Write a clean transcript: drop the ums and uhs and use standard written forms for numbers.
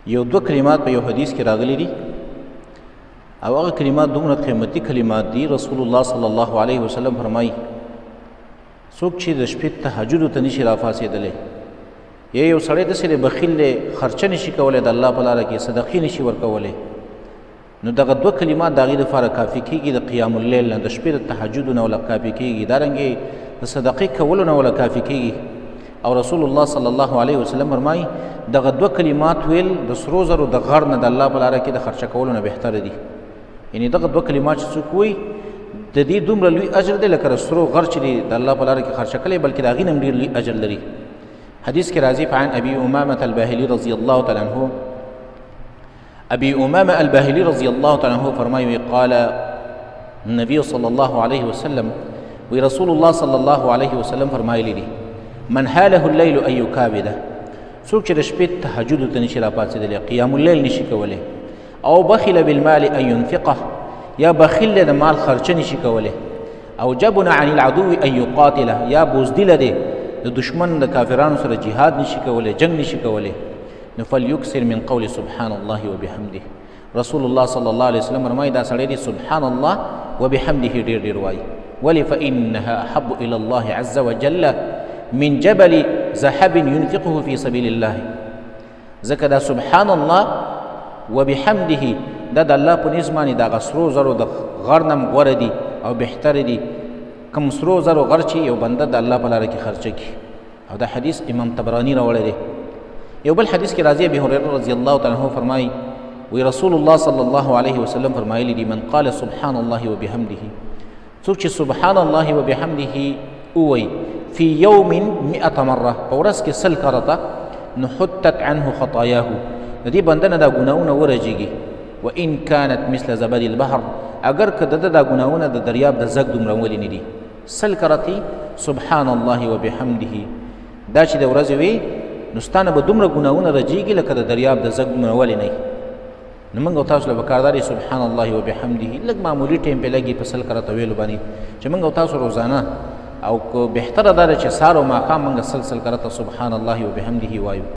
یو دوه کلمات په یو حدیث کې راغلي دي او هغه کلمات دومره قیمتي کلمات دي. رسول الله صلی الله علیه وسلم فرمایي څوک چې د شپې تهجد ته نشي راپاڅېدلی یا یو سړی داسې دی بخیل دی خرچه نشي کولی د الله په لاره کې صدقې نشي ورکولی نو دغه دوه کلمات د هغې دپاره کافي کېږي د قیام اللیل نه د شپې د تهجدو نه وله کافي کېږي دارنګې د صدقې کولو نه وله کافي کېږي. او رسول الله صلی الله علیه وسلم فرمایي دغه دوه کلمات ویل د سرو زرو د غر نه د الله په لاره کې د خرچه کولو نه بهتره دي. یعنې دغه دوه کلمات چې څوک وایي د دې دومره لوی اجر دی لکه د سرو غر چې دی د الله په لاره کې خرچه کړی بلکې د هغې نه هم ډېر لوی اجر لري. حدیث کې راځي عن ابي امامه الباهلي رضي الله تعالى عنه ابي امامه الباهلي رضي الله تعالى عنه فرمایي قال النبي صلى الله عليه وسلم وی رسول الله صلی الله علیه وسلم فرمایلی دي من حاله الليل ان يكابده څوک چې د شپې تهجد ته نشي راپاڅېدلی قیام اللیل نشي کولی او بخل بالمال ان ينفقه یا بخیل د مال خرچه نشي کولی او جبن عن العدو ان يقاتله یا بزدل دی د دشمن د کافرانو سره جهاد نشي کولی جنگ نشي کولی نو فليكثر من قول سبحان الله وبحمده. رسول الله صلی الله علیه وسلم فرمایي دا سړی دی سبحان الله وبحمده ډېر ډېر وایي ولې فإنها أحب إلى الله عز وجل من جبل ذهب ينفقه في سبيل الله. ځکه دا سبحان الله وبحمده دا د الله په نسبت باندې دغه سرو زرو د غر نه غوره دي او بهتره دي کوم سرو زرو غر چې یو بنده د الله په لاره کې خرچه کړي. او دا حدیث امام طبراني راوړی دی. یو بل حدیث کې راځي ابي هريره رضی الله تعالی عنه فرمایي وی رسول الله صلی الله علیه وسلم فرمایلی دي من قال سبحان الله وبحمده څوک چې سبحان الله وبحمده اووی فی یوم 100 مره په ورځ کې 100 کرته نو حتت عنه خطایاه د دې بنده نه دا ګناهونه ورجېږي وان كانت مثل زبد البحر اگر که د دا ګناهونه د دریاب د زګ دومره ولې نه دي 100 کرتې سبحان الله وبحمده دا چې د ورځې وي نو ستانه به دومره ګناهونه رجېږي لکه د دریاب د زګ دومره ولې نه نو موږ او تاسو له پکار دی سبحان الله وبحمده لږ معمولي ټیم پې لګي په 100 کرته ویلو باندې چې موږ او تاسو روزانه او که بهتره دا ده چې سهار او ماښام موږ 100 کرته سبحان الله وبحمده وایو.